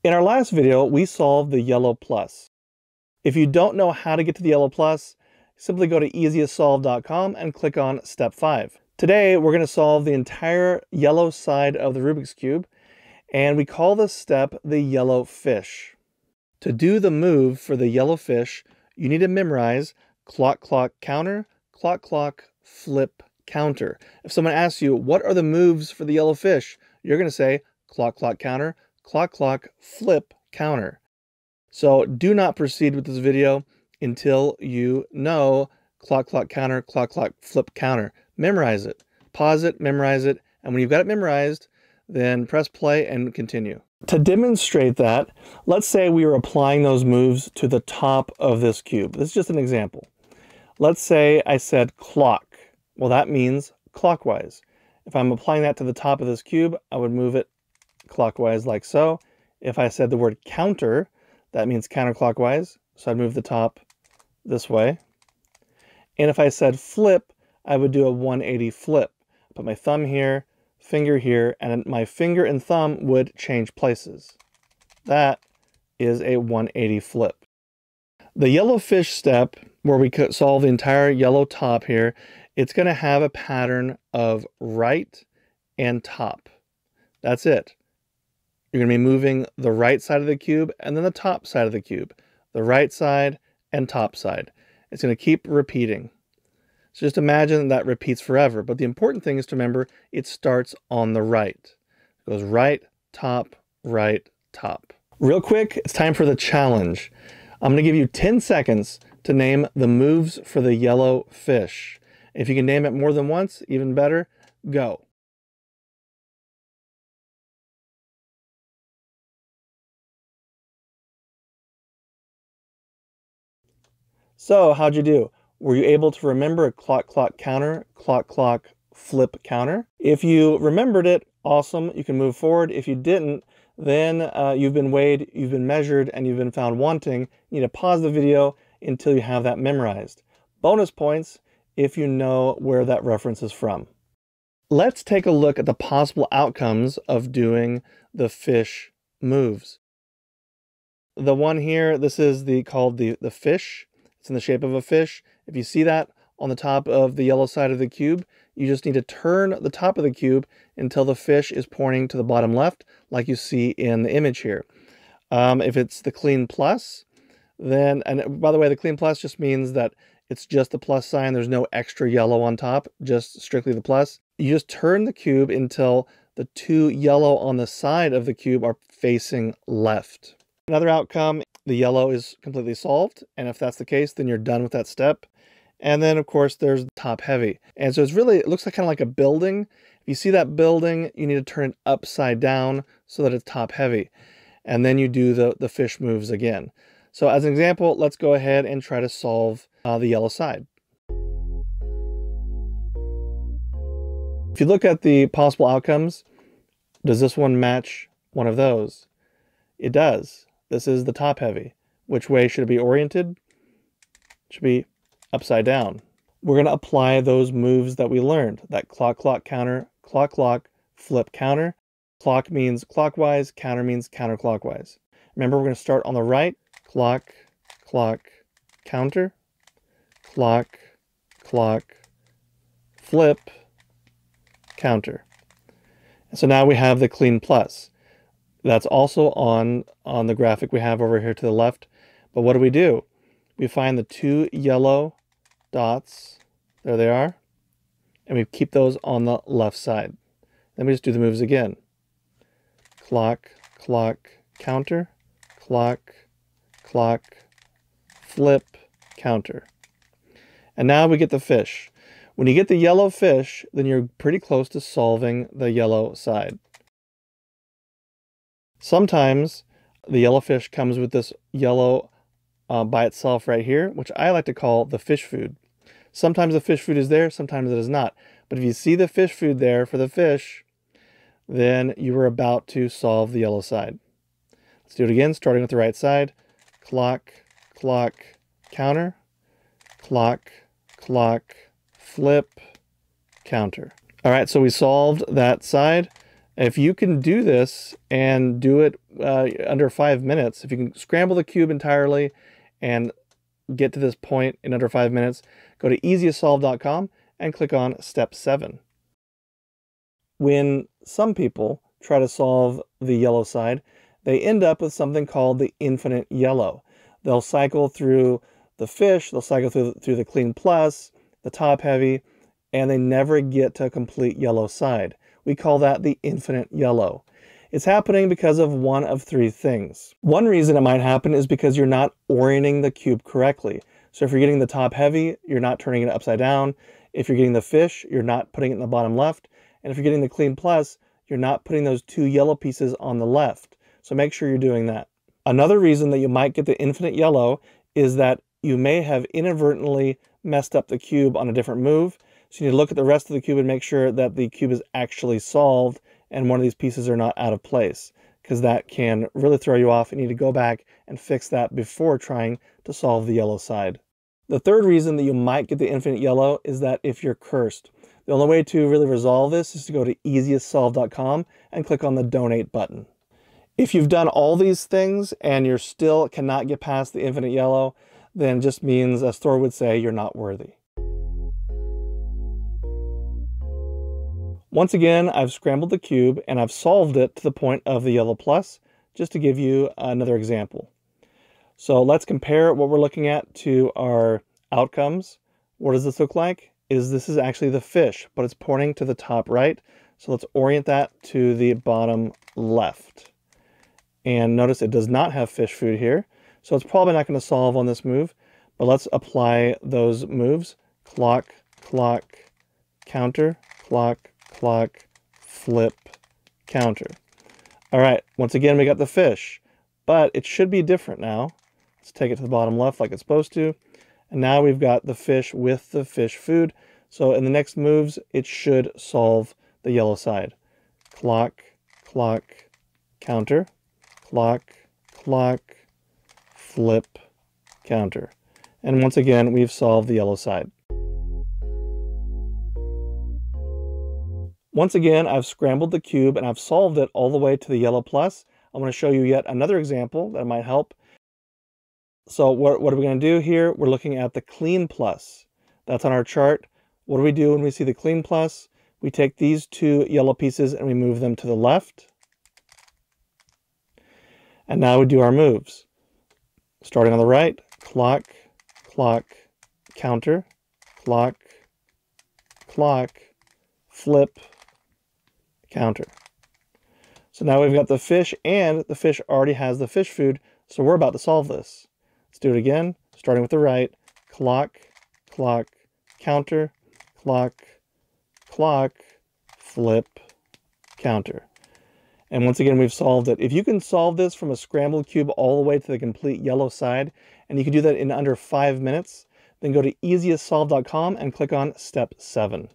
In our last video, we solved the yellow plus. If you don't know how to get to the yellow plus, simply go to easiestsolve.com and click on step 5. Today, we're going to solve the entire yellow side of the Rubik's Cube, and we call this step the yellow fish. To do the move for the yellow fish, you need to memorize clock, clock, counter, clock, clock, flip, counter. If someone asks you, what are the moves for the yellow fish? You're going to say clock, clock, counter, clock, clock, flip, counter. So do not proceed with this video until you know clock, clock, counter, clock, clock, flip, counter. Memorize it. Pause it, memorize it, and when you've got it memorized, then press play and continue. To demonstrate that, let's say we were applying those moves to the top of this cube. This is just an example. Let's say I said clock. Well, that means clockwise. If I'm applying that to the top of this cube, I would move it clockwise like so. If I said the word counter, that means counterclockwise, so I'd move the top this way. And if I said flip, I would do a 180 flip. Put my thumb here, finger here, and my finger and thumb would change places. That is a 180 flip. The yellow fish step, where we could solve the entire yellow top here, it's going to have a pattern of right and top. That's it. You're going to be moving the right side of the cube and then the top side of the cube. The right side and top side. It's going to keep repeating. So just imagine that repeats forever. But the important thing is to remember it starts on the right. It goes right, top, right, top. Real quick, it's time for the challenge. I'm going to give you 10 seconds to name the moves for the yellow fish. If you can name it more than once, even better, go. So, how'd you do? Were you able to remember a clock, clock, counter, clock, clock, flip, counter? If you remembered it, awesome, you can move forward. If you didn't, then you've been weighed, you've been measured, and you've been found wanting. You need to pause the video until you have that memorized. Bonus points if you know where that reference is from. Let's take a look at the possible outcomes of doing the fish moves. The one here, this is called the fish. It's in the shape of a fish. If you see that on the top of the yellow side of the cube, you just need to turn the top of the cube until the fish is pointing to the bottom left, like you see in the image here. If it's the clean plus, then, and by the way, the clean plus just means that it's just the plus sign. There's no extra yellow on top, just strictly the plus. You just turn the cube until the two yellow on the side of the cube are facing left. Another outcome, the yellow is completely solved. And if that's the case, then you're done with that step. And then, of course, there's the top heavy. And so it looks like kind of like a building. If you see that building, you need to turn it upside down so that it's top heavy. And then you do the fish moves again. So as an example, let's go ahead and try to solve the yellow side. If you look at the possible outcomes, does this one match one of those? It does. This is the top heavy. Which way should it be oriented? It should be upside down. We're going to apply those moves that we learned. That clock, clock, counter, clock, clock, flip, counter. Clock means clockwise, counter means counterclockwise. Remember, we're going to start on the right. Clock, clock, counter, clock, clock, flip, counter. And so now we have the clean plus. That's also on the graphic we have over here to the left. But what do? We find the two yellow dots. There they are. And we keep those on the left side. Then we just do the moves again. Clock, clock, counter, clock, clock, flip, counter. And now we get the fish. When you get the yellow fish, then you're pretty close to solving the yellow side. Sometimes the yellow fish comes with this yellow by itself right here, which I like to call the fish food. Sometimes the fish food is there, sometimes it is not. But if you see the fish food there for the fish, then you are about to solve the yellow side. Let's do it again, starting with the right side. Clock, clock, counter, clock, clock, flip, counter. All right, so we solved that side. If you can do this and do it under 5 minutes, if you can scramble the cube entirely and get to this point in under 5 minutes, go to easiestsolve.com and click on step 7. When some people try to solve the yellow side, they end up with something called the infinite yellow. They'll cycle through the fish, they'll cycle through the clean plus, the top heavy, and they never get to a complete yellow side. We call that the infinite yellow. It's happening because of one of 3 things. One reason it might happen is because you're not orienting the cube correctly. So if you're getting the top heavy, you're not turning it upside down. If you're getting the fish, you're not putting it in the bottom left. And if you're getting the clean plus, you're not putting those 2 yellow pieces on the left. So make sure you're doing that. Another reason that you might get the infinite yellow is that you may have inadvertently messed up the cube on a different move. So you need to look at the rest of the cube and make sure that the cube is actually solved and one of these pieces are not out of place, because that can really throw you off. You need to go back and fix that before trying to solve the yellow side. The third reason that you might get the infinite yellow is that if you're cursed. The only way to really resolve this is to go to easiestsolve.com and click on the donate button. If you've done all these things and you still cannot get past the infinite yellow, then it just means, as Thor would say, you're not worthy. Once again, I've scrambled the cube and I've solved it to the point of the yellow plus, just to give you another example. So let's compare what we're looking at to our outcomes. What does this look like? This is actually the fish, but it's pointing to the top right. So let's orient that to the bottom left. And notice it does not have fish food here. So it's probably not going to solve on this move, but let's apply those moves. Clock, clock, counter, clock, clock, flip, counter. All right, once again, we got the fish, but it should be different now. Let's take it to the bottom left like it's supposed to. And now we've got the fish with the fish food. So in the next moves, it should solve the yellow side. Clock, clock, counter, clock, clock, flip, counter. And once again, we've solved the yellow side. Once again, I've scrambled the cube and I've solved it all the way to the yellow plus. I'm going to show you yet another example that might help. So what are we going to do here? We're looking at the clean plus. That's on our chart. What do we do when we see the clean plus? We take these 2 yellow pieces and we move them to the left. And now we do our moves. Starting on the right, clock, clock, counter, clock, clock, flip, counter. So now we've got the fish, and the fish already has the fish food, so we're about to solve this. Let's do it again, starting with the right. Clock, clock, counter, clock, clock, flip, counter. And once again, we've solved it. If you can solve this from a scrambled cube all the way to the complete yellow side, and you can do that in under 5 minutes, then go to easiestsolve.com and click on step 7.